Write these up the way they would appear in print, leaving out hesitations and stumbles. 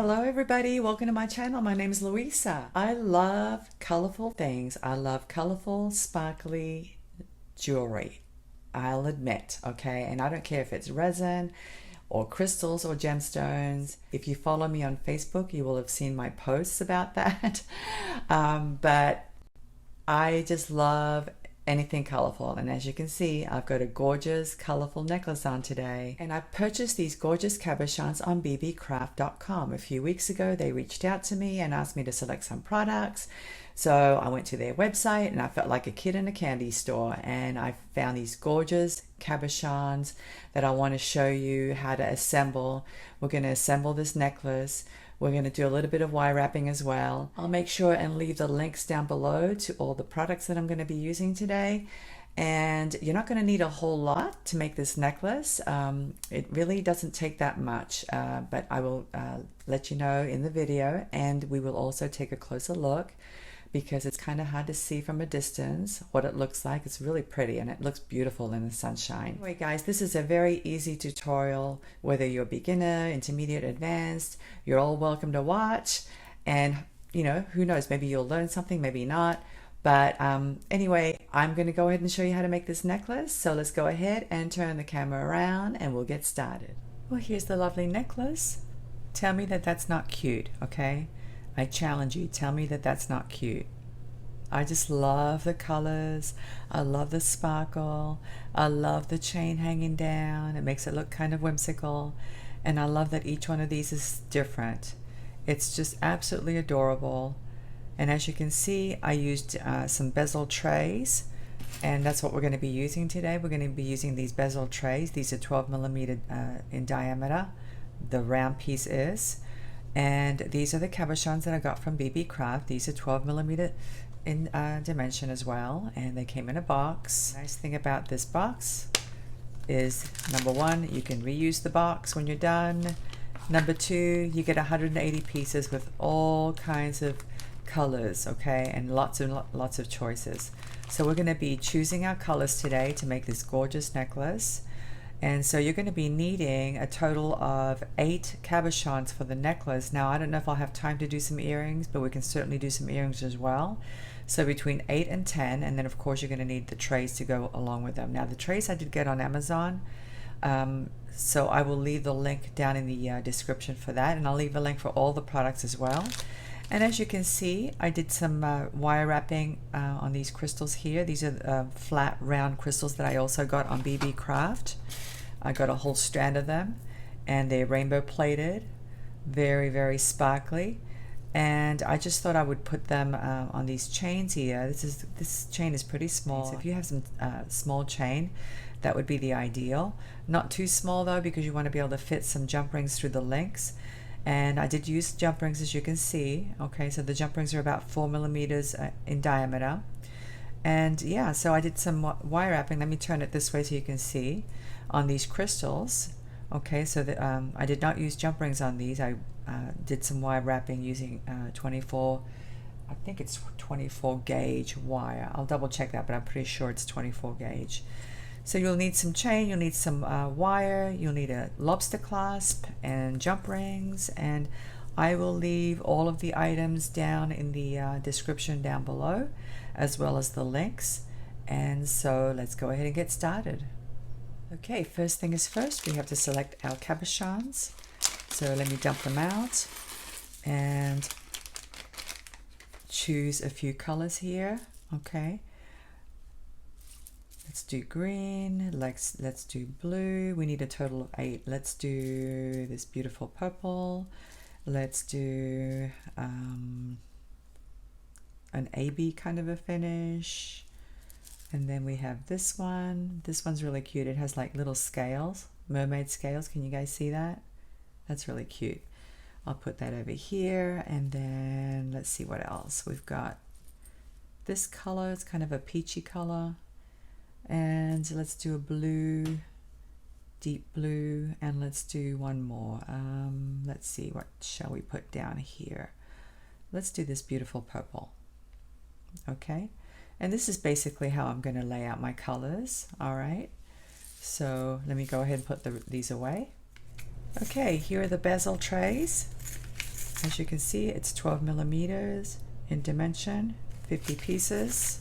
Hello everybody, welcome to my channel. My name is Luisa. I love colorful things. I love colorful, sparkly jewelry. I'll admit, okay? And I don't care if it's resin or crystals or gemstones. If you follow me on Facebook, you will have seen my posts about that. But I just love anything colorful, and as you can see, I've got a gorgeous colorful necklace on today, and I purchased these gorgeous cabochons on Beebeecraft.com. A few weeks ago they reached out to me and asked me to select some products, so I went to their website and I felt like a kid in a candy store, and I found these gorgeous cabochons that I want to show you how to assemble. We're going to assemble this necklace. We're going to do a little bit of wire wrapping as well. I'll make sure and leave the links down below to all the products that I'm going to be using today. And you're not going to need a whole lot to make this necklace. It really doesn't take that much, but I will let you know in the video, and we will also take a closer look because it's kind of hard to see from a distance what it looks like. It's really pretty and it looks beautiful in the sunshine. Anyway guys, this is a very easy tutorial. Whether you're beginner, intermediate, advanced, you're all welcome to watch. And you know, who knows, maybe you'll learn something, maybe not. But anyway, I'm going to go ahead and show you how to make this necklace. So let's go ahead and turn the camera around and we'll get started. Well, here's the lovely necklace. Tell me that that's not cute, okay? I challenge you, tell me that that's not cute. I just love the colors. I love the sparkle. I love the chain hanging down. It makes it look kind of whimsical. And I love that each one of these is different. It's just absolutely adorable. And as you can see, I used some bezel trays, and that's what we're going to be using today. We're going to be using these bezel trays. These are 12 millimeter in diameter. The round piece is. And these are the cabochons that I got from Beebeecraft. These are 12 millimeter in dimension as well, and they came in a box. Nice thing about this box is, number one, you can reuse the box when you're done. Number two, you get 180 pieces with all kinds of colors, okay, and lots of choices. So we're going to be choosing our colors today to make this gorgeous necklace. And so you're going to be needing a total of 8 cabochons for the necklace. Now I don't know if I'll have time to do some earrings, but we can certainly do some earrings as well. So between 8 and 10, and then of course you're going to need the trays to go along with them. Now the trays I did get on Amazon, so I will leave the link down in the description for that, and I'll leave a link for all the products as well. And as you can see, I did some wire wrapping on these crystals here. These are flat round crystals that I also got on Beebeecraft. I got a whole strand of them, and they're rainbow plated, very, very sparkly. And I just thought I would put them on these chains here. This chain is pretty small. So if you have some small chain, that would be the ideal. Not too small though, because you want to be able to fit some jump rings through the links. And I did use jump rings, as you can see. Okay, so the jump rings are about 4 millimeters in diameter. And yeah, so I did some wire wrapping. Let me turn it this way so you can see on these crystals. Okay, so that I did not use jump rings on these. I did some wire wrapping using 24, I think it's 24 gauge wire. I'll double check that, but I'm pretty sure it's 24 gauge. So you'll need some chain, you'll need some wire, you'll need a lobster clasp and jump rings, and I will leave all of the items down in the description down below, as well as the links. And so let's go ahead and get started. Okay, first thing is first, we have to select our cabochons. So let me dump them out and choose a few colors here. Okay. Let's do green, let's do blue. We need a total of 8. Let's do this beautiful purple. Let's do an AB kind of a finish. And then we have this one. This one's really cute. It has like little scales, mermaid scales. Can you guys see that? That's really cute. I'll put that over here. And then let's see what else. We've got this color. It's kind of a peachy color. And let's do a blue, deep blue, and let's do one more. Let's see, what shall we put down here? Let's do this beautiful purple. Okay, and this is basically how I'm going to lay out my colors. All right, so let me go ahead and put these away. Okay, here are the bezel trays. As you can see, it's 12 millimeters in dimension, 50 pieces.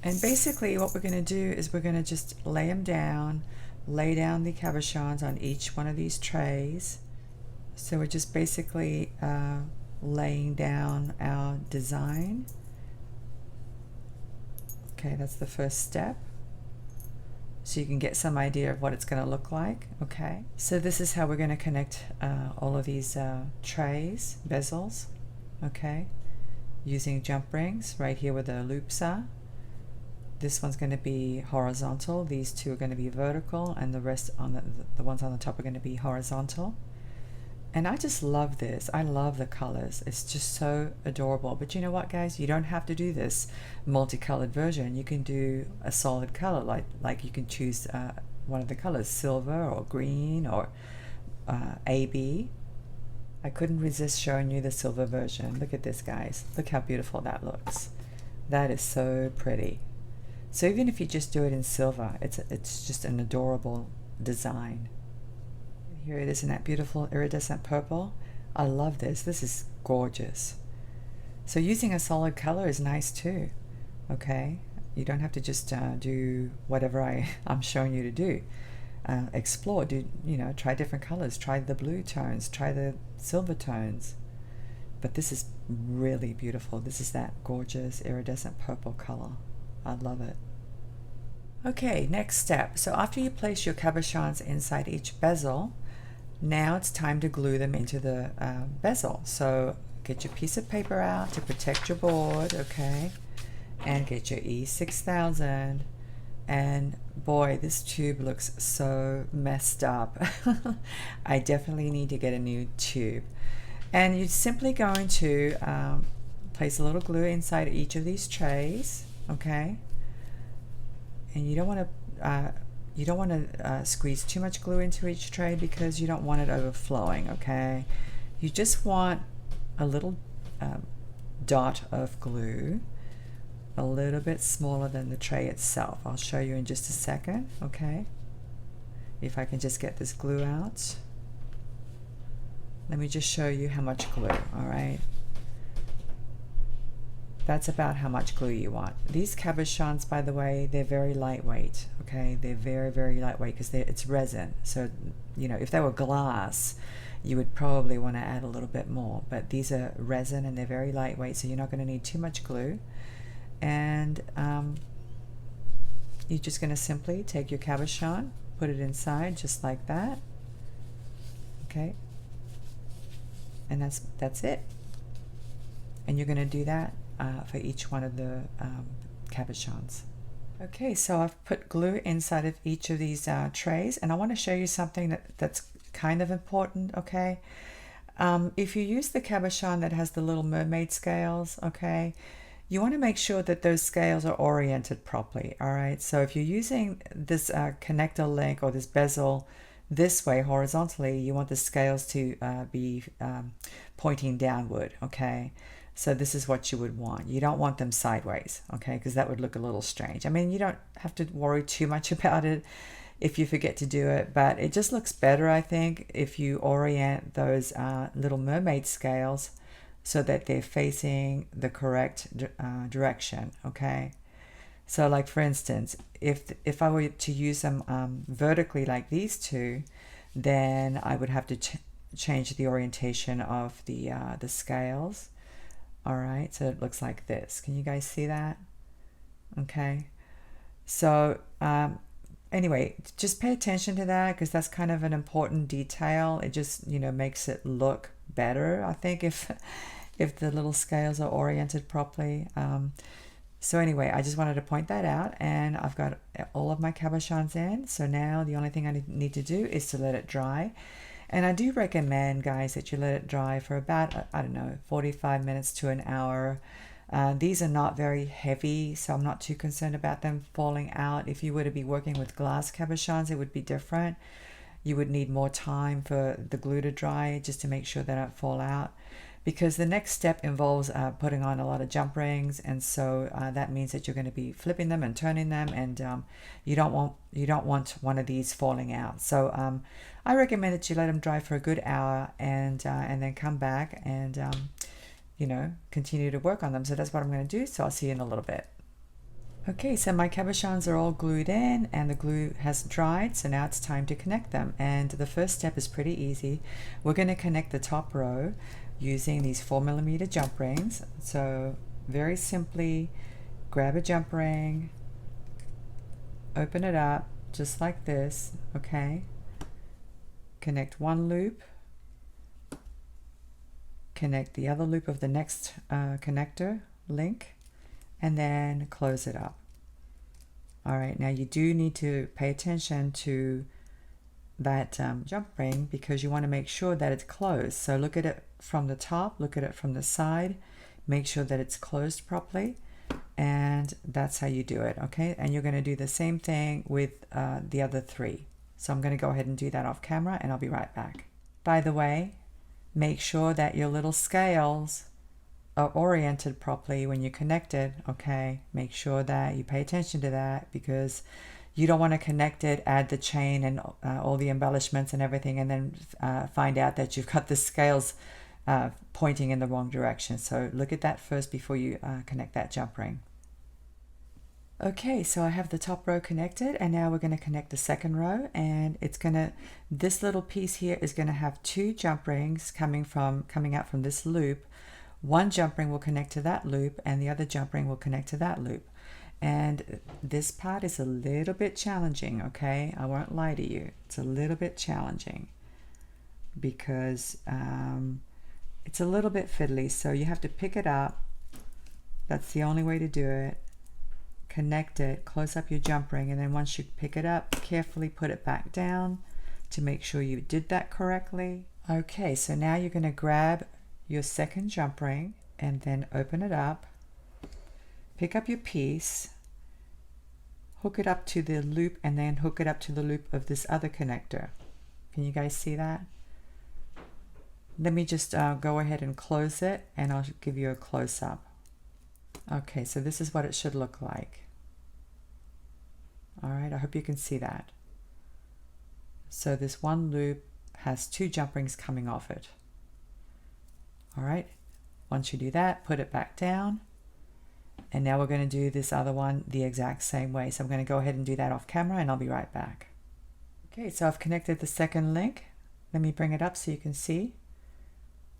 And basically what we're going to do is we're going to just lay them down, lay down the cabochons on each one of these trays. So we're just basically laying down our design. Okay, that's the first step. So you can get some idea of what it's going to look like. Okay, so this is how we're going to connect all of these trays, bezels, okay, using jump rings right here where the loops are. This one's going to be horizontal, these two are going to be vertical, and the rest on the ones on the top are going to be horizontal. And I just love this. I love the colors. It's just so adorable. But you know what, guys? You don't have to do this multicolored version. You can do a solid color, like you can choose one of the colors, silver or green or AB. I couldn't resist showing you the silver version. Look at this, guys. Look how beautiful that looks. That is so pretty. So even if you just do it in silver, it's just an adorable design. Here it is in that beautiful iridescent purple. I love this. This is gorgeous. So using a solid color is nice too. Okay, you don't have to just do whatever I'm showing you to do. Explore. Try different colors. Try the blue tones. Try the silver tones. But this is really beautiful. This is that gorgeous iridescent purple color. I love it. Okay, next step. So after you place your cabochons inside each bezel, now it's time to glue them into the bezel. So get your piece of paper out to protect your board, okay? And get your E6000. And boy, this tube looks so messed up. I definitely need to get a new tube. And you're simply going to place a little glue inside each of these trays, okay? And you don't want to squeeze too much glue into each tray because you don't want it overflowing, okay? You just want a little dot of glue, a little bit smaller than the tray itself. I'll show you in just a second, okay? If I can just get this glue out. Let me just show you how much glue, all right? That's about how much glue you want. These cabochons, by the way, they're very lightweight, okay? They're very, very lightweight because it's resin. So, if they were glass, you would probably want to add a little bit more. But these are resin and they're very lightweight, so you're not going to need too much glue. And you're just going to simply take your cabochon, put it inside just like that, okay? And that's it. And you're going to do that for each one of the cabochons. Okay, so I've put glue inside of each of these trays, and I want to show you something that's kind of important, okay? If you use the cabochon that has the little mermaid scales, okay, you want to make sure that those scales are oriented properly, all right? So if you're using this connector link or this bezel this way horizontally, you want the scales to be pointing downward, okay? So this is what you would want. You don't want them sideways, okay? Because that would look a little strange. I mean, you don't have to worry too much about it if you forget to do it, but it just looks better, I think, if you orient those little mermaid scales so that they're facing the correct direction, okay? So like for instance, if I were to use them vertically like these two, then I would have to change the orientation of the scales. All right, so it looks like this. Can you guys see that? Okay, so anyway, just pay attention to that because that's kind of an important detail. It just makes it look better, I think, if the little scales are oriented properly. So anyway, I just wanted to point that out, and I've got all of my cabochons in. So now the only thing I need to do is to let it dry. And I do recommend, guys, that you let it dry for about, I don't know, 45 minutes to an hour. These are not very heavy, so I'm not too concerned about them falling out. If you were to be working with glass cabochons, it would be different. You would need more time for the glue to dry just to make sure they don't fall out. because the next step involves putting on a lot of jump rings, and so that means that you're going to be flipping them and turning them, and you don't want one of these falling out. So I recommend that you let them dry for a good hour, and then come back and you know, continue to work on them. So that's what I'm going to do. So I'll see you in a little bit. Okay, so my cabochons are all glued in and the glue has dried, so now it's time to connect them. And the first step is pretty easy. We're going to connect the top row using these 4mm jump rings. So very simply, grab a jump ring, open it up just like this, okay? Connect one loop, connect the other loop of the next connector link, and then close it up. All right, now you do need to pay attention to that jump ring because you want to make sure that it's closed. So look at it from the top, look at it from the side, make sure that it's closed properly, and that's how you do it, okay? And you're going to do the same thing with the other three. So I'm going to go ahead and do that off camera, and I'll be right back. By the way, make sure that your little scales are oriented properly when you connect it, okay? Make sure that you pay attention to that because you don't want to connect it, add the chain and all the embellishments and everything, and then find out that you've got the scales pointing in the wrong direction. So look at that first before you connect that jump ring. Okay, so I have the top row connected, and now we're going to connect the second row, and it's going to, this little piece here is going to have two jump rings coming out from this loop. One jump ring will connect to that loop and the other jump ring will connect to that loop. And this part is a little bit challenging, okay? I won't lie to you. It's a little bit challenging because it's a little bit fiddly. So you have to pick it up. That's the only way to do it. Connect it, close up your jump ring, and then once you pick it up, carefully put it back down to make sure you did that correctly. Okay, so now you're going to grab your second jump ring and then open it up, pick up your piece, hook it up to the loop, and then hook it up to the loop of this other connector. Can you guys see that? Let me just go ahead and close it, and I'll give you a close-up. Okay, so this is what it should look like. All right, I hope you can see that. So this one loop has two jump rings coming off it. All right, once you do that, put it back down. And now we're going to do this other one the exact same way. So I'm going to go ahead and do that off camera, and I'll be right back. Okay, so I've connected the second link. Let me bring it up so you can see.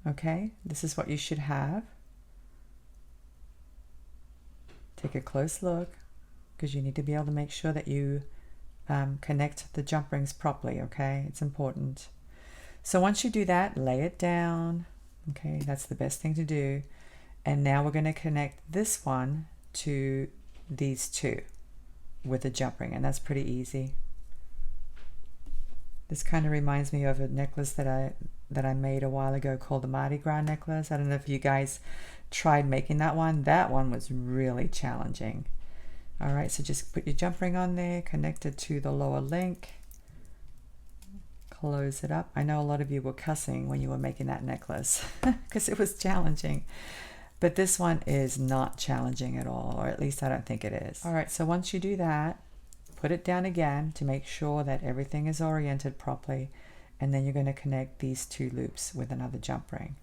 Okay, this is what you should have. Take a close look because you need to be able to make sure that you connect the jump rings properly, okay? It's important. So once you do that, lay it down. Okay, that's the best thing to do. And now we're going to connect this one to these two with a jump ring, and that's pretty easy. This kind of reminds me of a necklace that I made a while ago called the Mardi Gras necklace. I don't know if you guys tried making that one. That one was really challenging. All right, so just put your jump ring on there, connect it to the lower link, close it up. I know a lot of you were cussing when you were making that necklace because it was challenging, but this one is not challenging at all, or at least I don't think it is. All right, so once you do that, put it down again to make sure that everything is oriented properly, and then you're going to connect these two loops with another jump ring.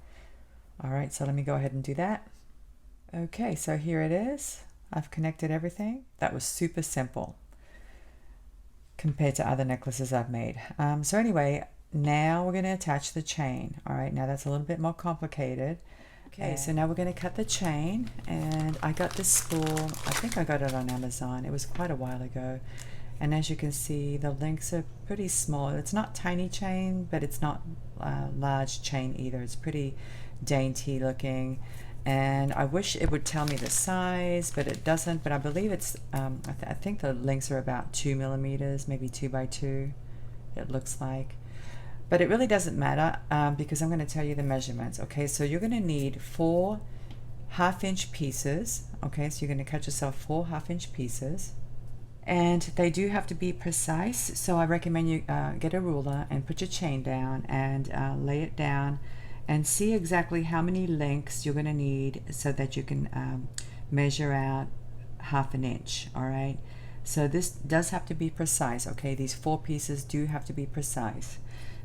All right, so let me go ahead and do that. Okay, so here it is. I've connected everything. That was super simple compared to other necklaces I've made. So anyway, now we're going to attach the chain. All right, now that's a little bit more complicated. Okay, so now we're going to cut the chain, and I got this spool. I think I got it on Amazon. It was quite a while ago. And as you can see, the links are pretty small. It's not tiny chain, but it's not large chain either. It's pretty dainty looking. And I wish it would tell me the size, but it doesn't. But I believe it's, I think the links are about 2 millimeters, maybe 2 by 2, it looks like. But it really doesn't matter because I'm going to tell you the measurements. Okay, so you're going to need 4 half-inch pieces. Okay, so you're going to cut yourself 4 half-inch pieces. And they do have to be precise, so I recommend you get a ruler and put your chain down and lay it down and see exactly how many links you're going to need so that you can measure out 1/2 inch. All right, so this does have to be precise. Okay, these 4 pieces do have to be precise,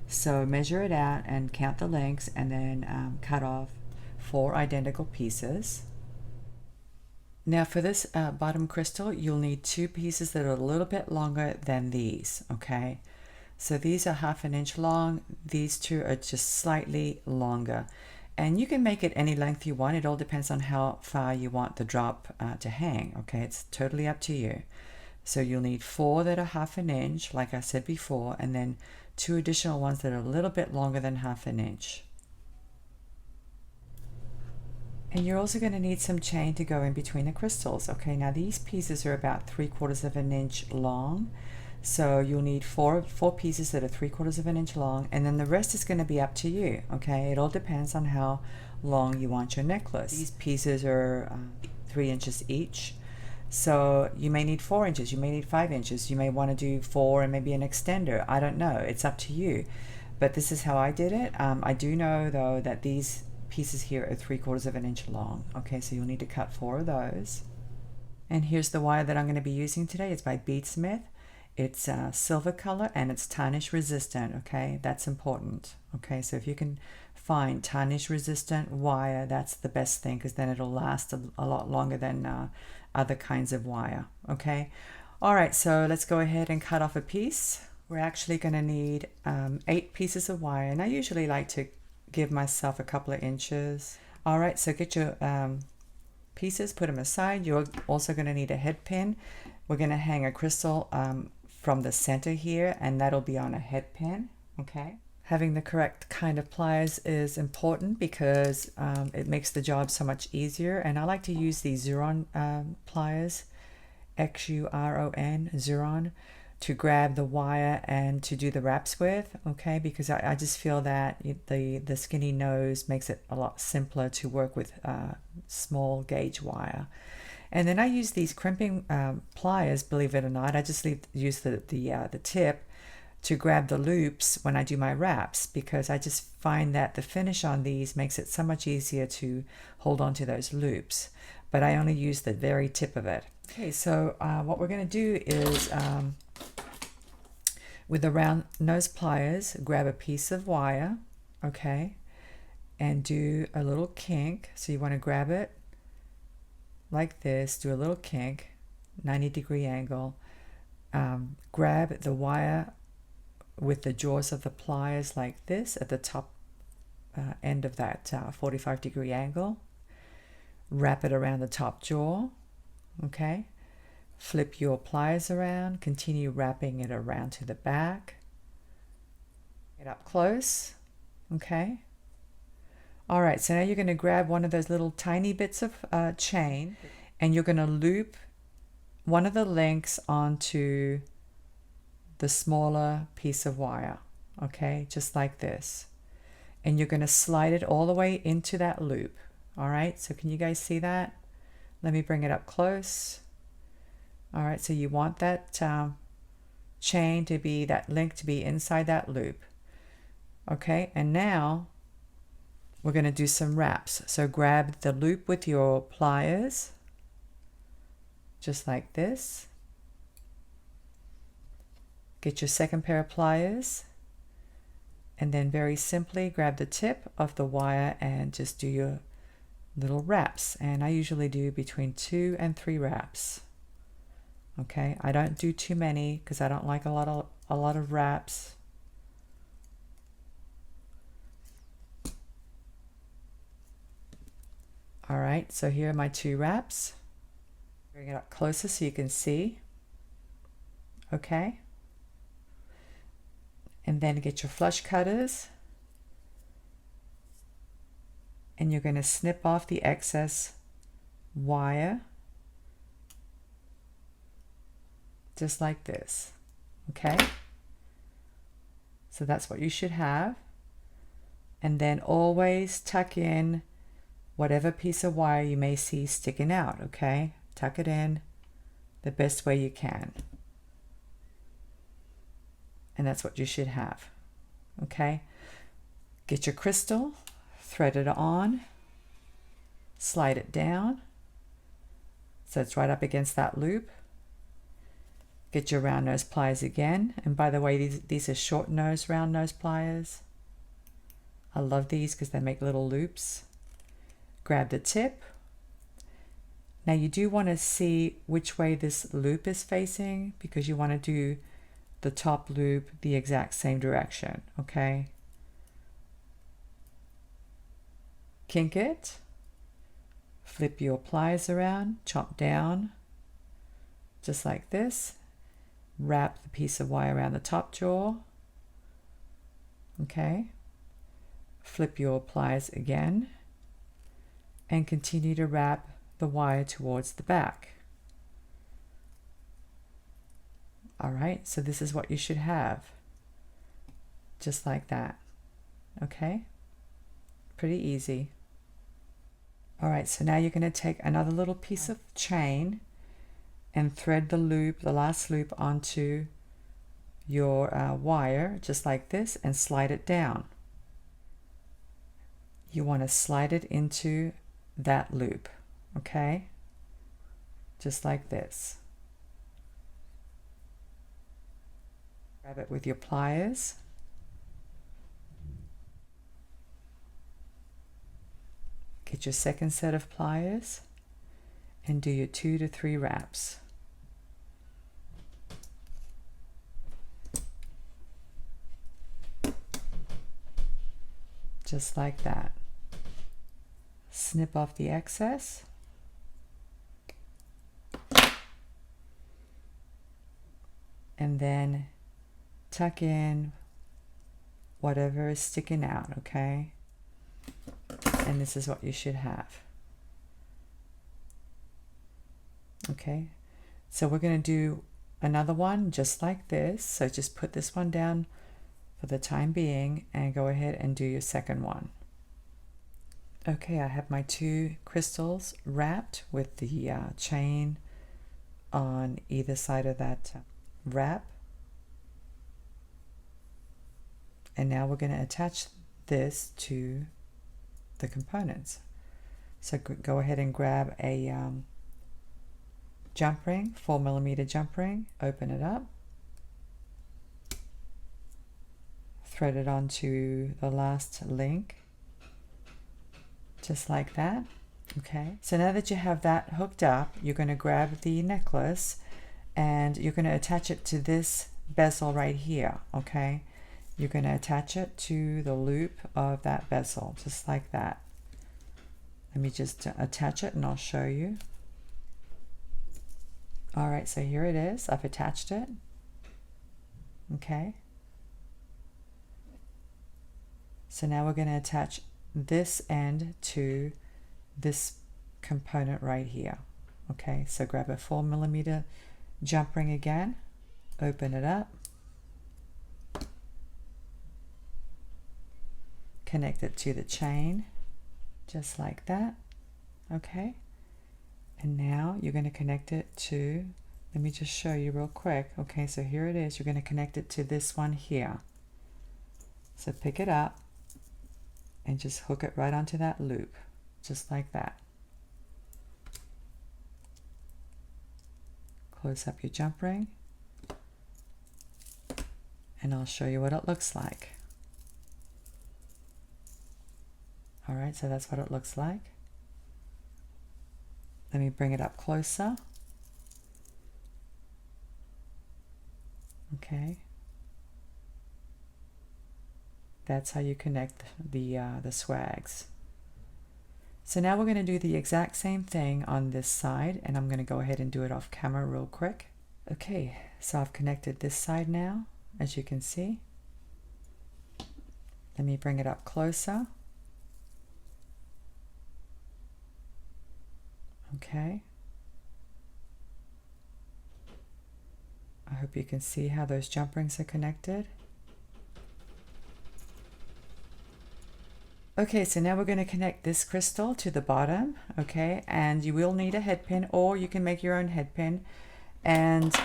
so measure it out and count the links, and then cut off 4 identical pieces. Now for this bottom crystal, you'll need 2 pieces that are a little bit longer than these. Okay, so these are 1/2 inch long, these 2 are just slightly longer, and you can make it any length you want. It all depends on how far you want the drop to hang. Okay, it's totally up to you. So you'll need 4 that are 1/2 inch, like I said before, and then 2 additional ones that are a little bit longer than 1/2 inch. And you're also going to need some chain to go in between the crystals. Okay, now these pieces are about 3/4 inch long. So you'll need four pieces that are 3/4 inch long, and then the rest is going to be up to you. Okay, it all depends on how long you want your necklace. These pieces are 3 inches each. So you may need 4 inches, you may need 5 inches, you may want to do 4 and maybe an extender. I don't know, it's up to you. But this is how I did it. I do know though that these pieces here are 3/4 inch long. Okay, so you'll need to cut 4 of those. And here's the wire that I'm going to be using today. It's by Beadsmith. It's silver color and it's tarnish resistant. Okay, that's important. Okay, so if you can find tarnish resistant wire, that's the best thing, because then it'll last a lot longer than other kinds of wire. Okay, all right, so let's go ahead and cut off a piece. We're actually going to need 8 pieces of wire, and I usually like to give myself a couple of inches. All right, so get your pieces, put them aside. You're also going to need a head pin. We're going to hang a crystal from the center here, and that'll be on a head pin. Okay, having the correct kind of pliers is important because it makes the job so much easier. And I like to use these Xuron pliers, Xuron, Xuron, to grab the wire and to do the wraps with. Okay, because I just feel that the skinny nose makes it a lot simpler to work with small gauge wire. And then I use these crimping pliers, believe it or not. I just use the tip to grab the loops when I do my wraps, because I just find that the finish on these makes it so much easier to hold on to those loops. But I only use the very tip of it. Okay, so what we're going to do is with the round nose pliers, grab a piece of wire, okay, and do a little kink. So you want to grab it like this, do a little kink, 90-degree angle, grab the wire with the jaws of the pliers like this at the top end of that 45-degree angle, wrap it around the top jaw, okay, flip your pliers around, continue wrapping it around to the back, get up close, okay. All right, so now you're going to grab one of those little tiny bits of chain, and you're going to loop one of the links onto the smaller piece of wire, okay, just like this. And you're going to slide it all the way into that loop. All right, so can you guys see that? Let me bring it up close. All right, so you want that chain to be, that link to be inside that loop. Okay, and now we're going to do some wraps. So grab the loop with your pliers, just like this. Get your second pair of pliers, and then very simply grab the tip of the wire and just do your little wraps. And I usually do between 2 and 3 wraps. Okay, I don't do too many because I don't like a lot of wraps. All right, so here are my 2 wraps. Bring it up closer so you can see. Okay. And then get your flush cutters, and you're going to snip off the excess wire, just like this. Okay. So that's what you should have. And then always tuck in whatever piece of wire you may see sticking out, okay? Tuck it in the best way you can. And that's what you should have, okay? Get your crystal, thread it on, slide it down so it's right up against that loop. Get your round nose pliers again, and by the way, these are short nose round nose pliers. I love these because they make little loops. Grab the tip. Now you do want to see which way this loop is facing, because you want to do the top loop the exact same direction, okay? Kink it, flip your pliers around, chop down, just like this. Wrap the piece of wire around the top jaw, okay? Flip your pliers again, and continue to wrap the wire towards the back. All right, so this is what you should have, just like that, okay? Pretty easy. All right, so now you're going to take another little piece of chain and thread the loop, the last loop, onto your wire, just like this, and slide it down. You want to slide it into that loop, okay? Just like this. Grab it with your pliers. Get your second set of pliers and do your 2 to 3 wraps. Just like that. Snip off the excess. And then tuck in whatever is sticking out, okay? And this is what you should have. Okay, so we're going to do another one just like this. So just put this one down for the time being and go ahead and do your second one. Okay, I have my 2 crystals wrapped with the chain on either side of that wrap. And now we're going to attach this to the components. So go ahead and grab a jump ring, 4mm jump ring, open it up, thread it onto the last link, just like that. Okay, so now that you have that hooked up, you're going to grab the necklace and you're going to attach it to this bezel right here, okay? You're going to attach it to the loop of that bezel, just like that. Let me just attach it and I'll show you. All right, so here it is. I've attached it. Okay. So now we're going to attach this end to this component right here. Okay, so grab a 4mm jump ring again, open it up, connect it to the chain, just like that. Okay, and now you're going to connect it to, let me just show you real quick. Okay, so here it is. You're going to connect it to this one here. So pick it up and just hook it right onto that loop, just like that. Close up your jump ring and I'll show you what it looks like. All right, so that's what it looks like. Let me bring it up closer. Okay. That's how you connect the swags. So now we're going to do the exact same thing on this side, and I'm going to go ahead and do it off camera real quick. Okay, so I've connected this side now, as you can see. Let me bring it up closer. Okay. I hope you can see how those jump rings are connected. Okay, so now we're going to connect this crystal to the bottom, okay, and you will need a head pin, or you can make your own head pin. And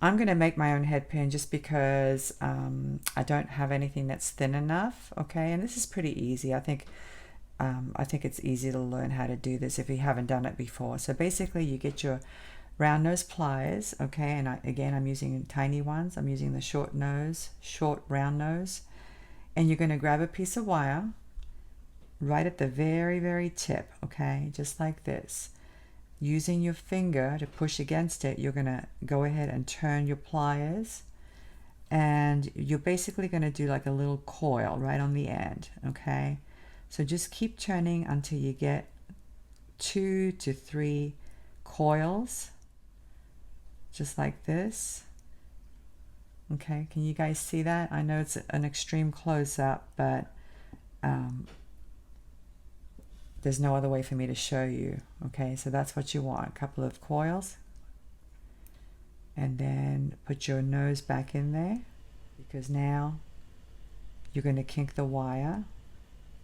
I'm going to make my own head pin just because I don't have anything that's thin enough, okay, and this is pretty easy. I think I think it's easy to learn how to do this if you haven't done it before. So basically you get your round nose pliers, okay, and again I'm using tiny ones. I'm using the short round nose, and you're going to grab a piece of wire right at the very tip, okay, just like this. Using your finger to push against it, you're going to go ahead and turn your pliers, and you're basically going to do like a little coil right on the end, okay? So just keep turning until you get 2 to 3 coils, just like this. Okay, can you guys see that? I know it's an extreme close-up, but there's no other way for me to show you. Okay, so that's what you want, a couple of coils. And then put your nose back in there, because now you're going to kink the wire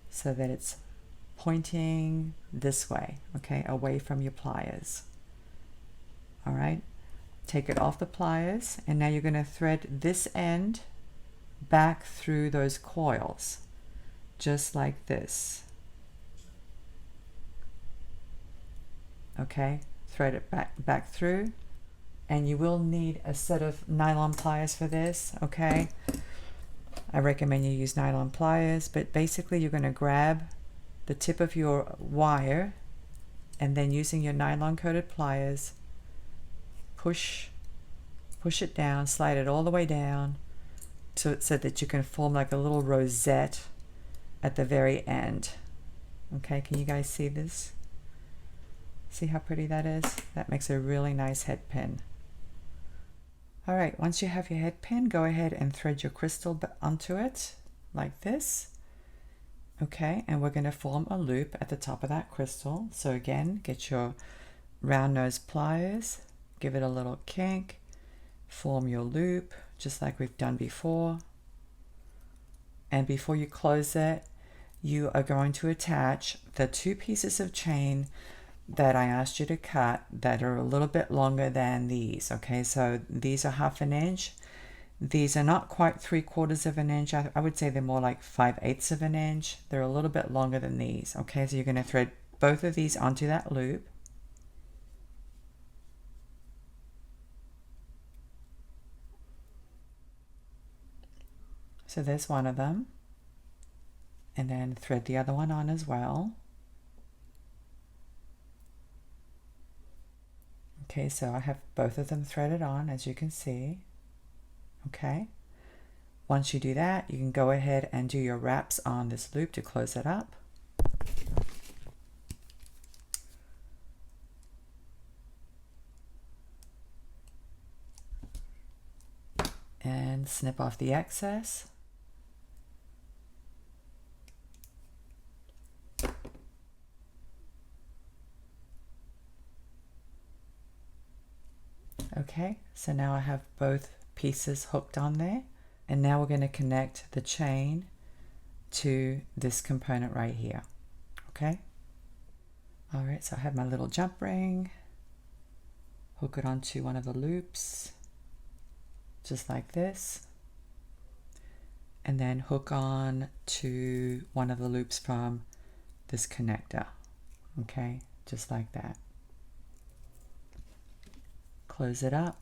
so that it's pointing this way, okay, away from your pliers. All right, take it off the pliers, and now you're going to thread this end back through those coils, just like this. Okay, thread it back through, and you will need a set of nylon pliers for this, okay? I recommend you use nylon pliers, but basically you're going to grab the tip of your wire, and then using your nylon coated pliers, push it down, slide it all the way down so that you can form like a little rosette at the very end. Okay, can you guys see this? See how pretty that is? That makes a really nice head pin. All right, once you have your head pin, go ahead and thread your crystal onto it like this. Okay, and we're going to form a loop at the top of that crystal. So again, get your round nose pliers, give it a little kink, form your loop just like we've done before. And before you close it, you are going to attach the 2 pieces of chain that I asked you to cut that are a little bit longer than these. Okay, so these are 1/2 inch. These are not quite 3/4 of an inch. I would say they're more like 5/8 of an inch. They're a little bit longer than these. Okay, so you're going to thread both of these onto that loop. So there's one of them, and then thread the other one on as well. Okay, so I have both of them threaded on, as you can see. Okay, once you do that, you can go ahead and do your wraps on this loop to close it up. And snip off the excess. Okay, so now I have both pieces hooked on there, and now we're going to connect the chain to this component right here. Okay, all right, so I have my little jump ring, hook it onto one of the loops just like this, and then hook on to one of the loops from this connector. Okay, just like that. Close it up.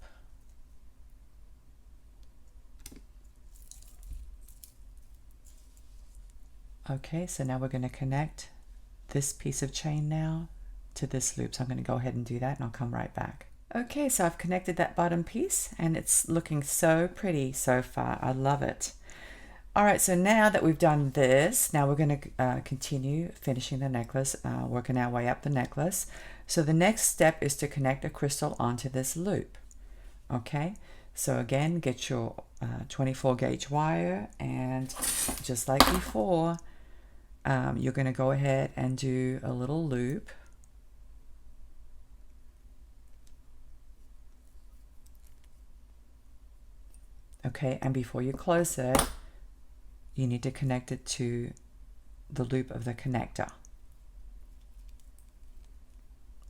Okay, so now we're going to connect this piece of chain now to this loop. So I'm going to go ahead and do that, and I'll come right back. Okay, so I've connected that bottom piece, and it's looking so pretty so far. I love it. All right, so now that we've done this, now we're going to continue finishing the necklace, working our way up the necklace. So the next step is to connect a crystal onto this loop. Okay, so again, get your 24 gauge wire, and just like before, you're going to go ahead and do a little loop. Okay, and before you close it, you need to connect it to the loop of the connector.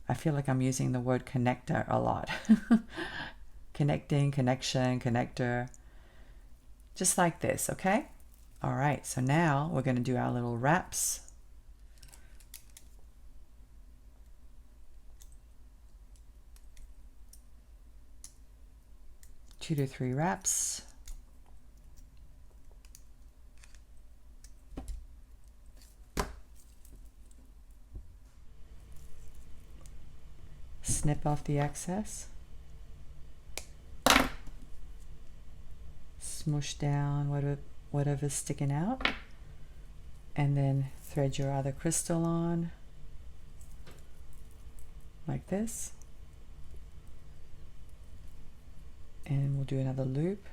I feel like I'm using the word connector a lot. Connecting, connection, connector, just like this, okay? All right, so now we're going to do our little wraps. 2 to 3 wraps. Snip off the excess. Smush down whatever's sticking out, and then thread your other crystal on like this, and we'll do another loop.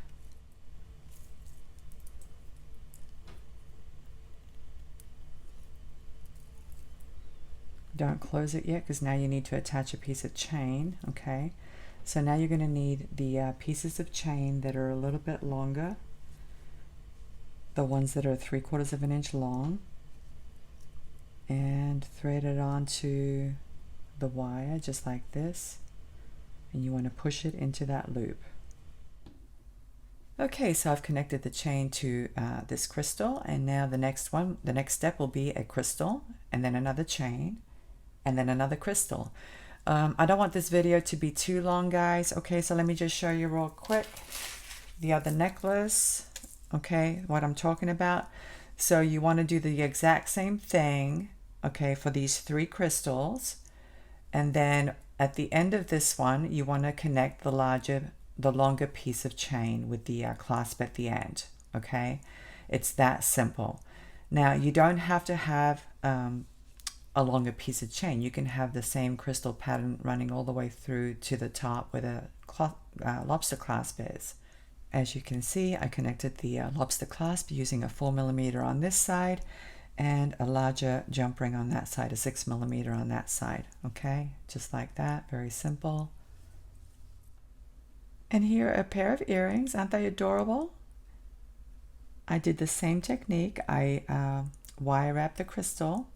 Don't close it yet, because now you need to attach a piece of chain. Okay, so now you're going to need the pieces of chain that are a little bit longer, the ones that are 3/4 of an inch long, and thread it onto the wire just like this, and you want to push it into that loop. Okay, so I've connected the chain to this crystal, and now the next step will be a crystal, and then another chain, and then another crystal. I don't want this video to be too long, guys. Okay, so let me just show you real quick the other necklace. Okay, what I'm talking about. So you want to do the exact same thing, okay, for these 3 crystals, and then at the end of this one you want to connect the longer piece of chain with the clasp at the end. Okay, it's that simple. Now you don't have to have a longer piece of chain. You can have the same crystal pattern running all the way through to the top where the lobster clasp is. As you can see, I connected the lobster clasp using a 4mm on this side and a larger jump ring on that side, a 6mm on that side. Okay, just like that, very simple. And here are a pair of earrings. Aren't they adorable? I did the same technique. I wire wrapped the crystal.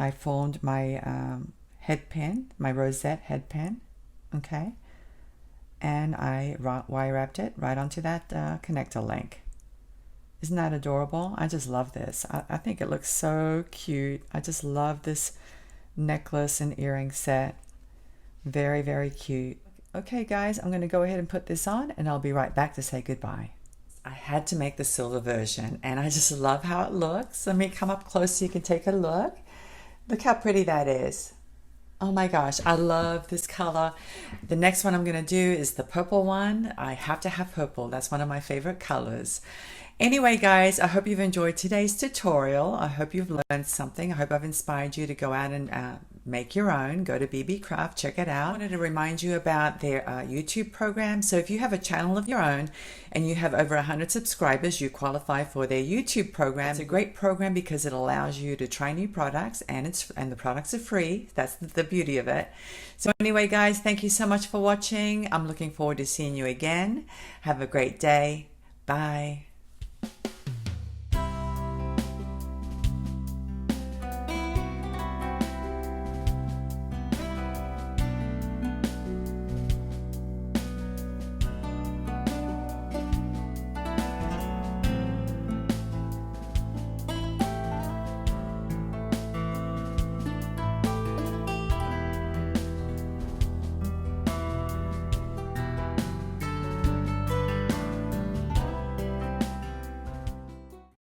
I formed my head pin, my rosette head pin, okay, and I wire wrapped it right onto that connector link. Isn't that adorable? I just love this. I think it looks so cute. I just love this necklace and earring set. Very, very cute. Okay, guys, I'm going to go ahead and put this on, and I'll be right back to say goodbye. I had to make the silver version, and I just love how it looks. Let me come up close so you can take a look. Look how pretty that is. Oh my gosh, I love this color. The next one I'm going to do is the purple one. I have to have purple. That's one of my favorite colors. Anyway, guys, I hope you've enjoyed today's tutorial. I hope you've learned something. I hope I've inspired you to go out and make your own. Go to Beebeecraft, check it out. I wanted to remind you about their YouTube program. So if you have a channel of your own and you have over 100 subscribers, you qualify for their YouTube program. It's a great program because it allows you to try new products, and the products are free. That's the beauty of it. So anyway, guys, thank you so much for watching. I'm looking forward to seeing you again. Have a great day. Bye.